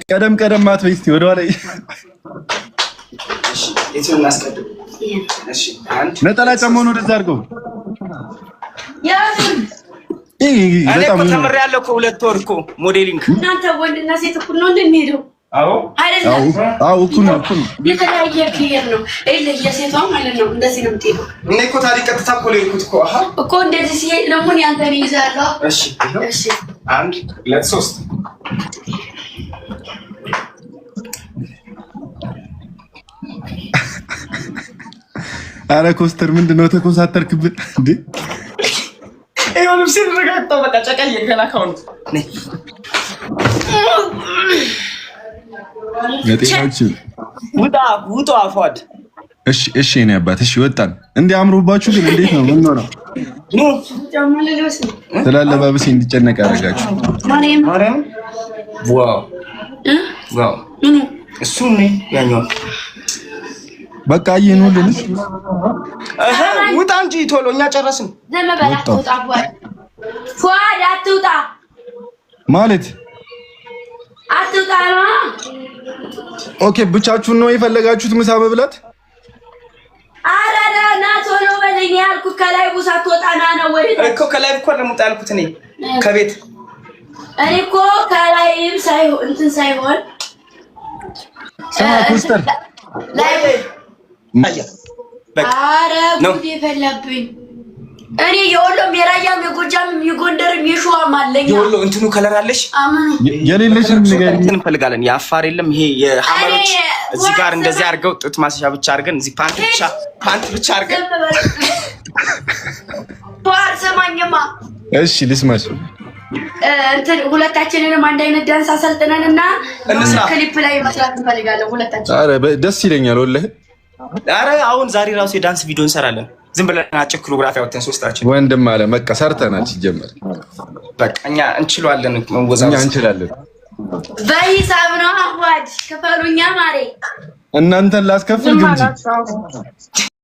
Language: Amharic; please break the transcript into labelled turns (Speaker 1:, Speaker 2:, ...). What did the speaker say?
Speaker 1: ቀደም ቀደም አትበይ እስቲ ወደ ኋላ።
Speaker 2: እሺ እሱን እናስቀድም። እሺ አንድ
Speaker 1: ነጠላ ጫማውን ወደዛ አድርገው።
Speaker 2: እኔ እኮ ተምሬያለሁ እኮ 2 ወር እኮ ሞዴሊንግ።
Speaker 3: እናንተ ወንድና ሴት እኩል ነው እንደሚሄደው?
Speaker 2: አዎ
Speaker 3: አይደለም።
Speaker 1: አዎ እኩል ነው።
Speaker 3: የተለያየ ክሊር ነው። የሴቷ ማለት ነው እንደዚህ ነው የምትሄደው።
Speaker 2: እኔ እኮ ታዲያ ቀጥታ እኮ ልኩት እኮ
Speaker 3: እኮ እንደዚህ ሲሄድ ደግሞ ያንተን ይይዛለሁ።
Speaker 2: እሺ እሺ 1 2 3
Speaker 1: አረ ኮስተር ምንድነው ተኮሳተርክብን እንዴ?
Speaker 2: ይሁን ሲረጋግጥ በቃ ጨቀየ ገላካው ነው። ውጣ አፏድ።
Speaker 1: እሺ እኔ አባት እሺ ወጣን። እንዴ አምሮባችሁ ግን እንዴት ነው? ምን ነው
Speaker 2: ኑ
Speaker 1: ስላለባበሴ እንዲጨነቅ ያደርጋችሁ።
Speaker 3: ማርያም
Speaker 2: ዋው እሱ ነው ያኛው።
Speaker 1: በቃ ይሄንልንስ
Speaker 2: ውጣ እንጂ ቶሎ እኛ ጨረስን።
Speaker 3: ፏድ አትውጣ
Speaker 1: ማለት
Speaker 3: አትውጣ ነው።
Speaker 1: ኦኬ ብቻችሁን ነው የፈለጋችሁት ምሳ መብላት?
Speaker 3: አራዳ ና ቶሎ በለኝ ያልኩት ከላይ ቡሳ ትወጣ ና ነው ወይ
Speaker 2: እኮ ከላይ እኮ ለሙጣ ያልኩት እኔ ከቤት
Speaker 3: እኔ እኮ ከላይም ሳይሆን እንትን ሳይሆን
Speaker 1: ኮስተር
Speaker 3: ላይ
Speaker 2: አያ
Speaker 3: አረ ጉድ ይፈላብኝ። እኔ የወሎም የራያም የጎጃም የጎንደርም የሸዋም አለኝ።
Speaker 2: የወሎ እንትኑ ከለር አለሽ?
Speaker 3: አምኑ
Speaker 1: የሌለሽም ነገር
Speaker 2: እንፈልጋለን። የአፋር የለም ይሄ የሐመሮች እዚህ ጋር እንደዚህ አድርገው ጥጥ ማስሻ ብቻ አድርገን እዚህ ፓንት ብቻ አድርገን
Speaker 3: ፓር ሰማኝማ።
Speaker 1: እሺ ልስማሽ።
Speaker 3: እንትን ሁለታችንንም አንድ አይነት ዳንስ አሰልጥነንና ክሊፕ ላይ መስራት እንፈልጋለን ሁለታችን።
Speaker 1: አረ ደስ ይለኛል ወላሂ።
Speaker 2: አረ አሁን ዛሬ ራሱ የዳንስ ቪዲዮ እንሰራለን። ዝም ብለን አጭር ኮሪዮግራፊ አውጥተን ሶስታችን
Speaker 1: ወንድም አለ በቃ ሰርተናል። ሲጀመር
Speaker 2: በቃ እኛ እንችላለን።
Speaker 1: እኛ እንችላለን።
Speaker 3: በሂሳብ ነው አዋድ ከፈሉኛ ማሬ።
Speaker 1: እናንተን ላስከፍል ግን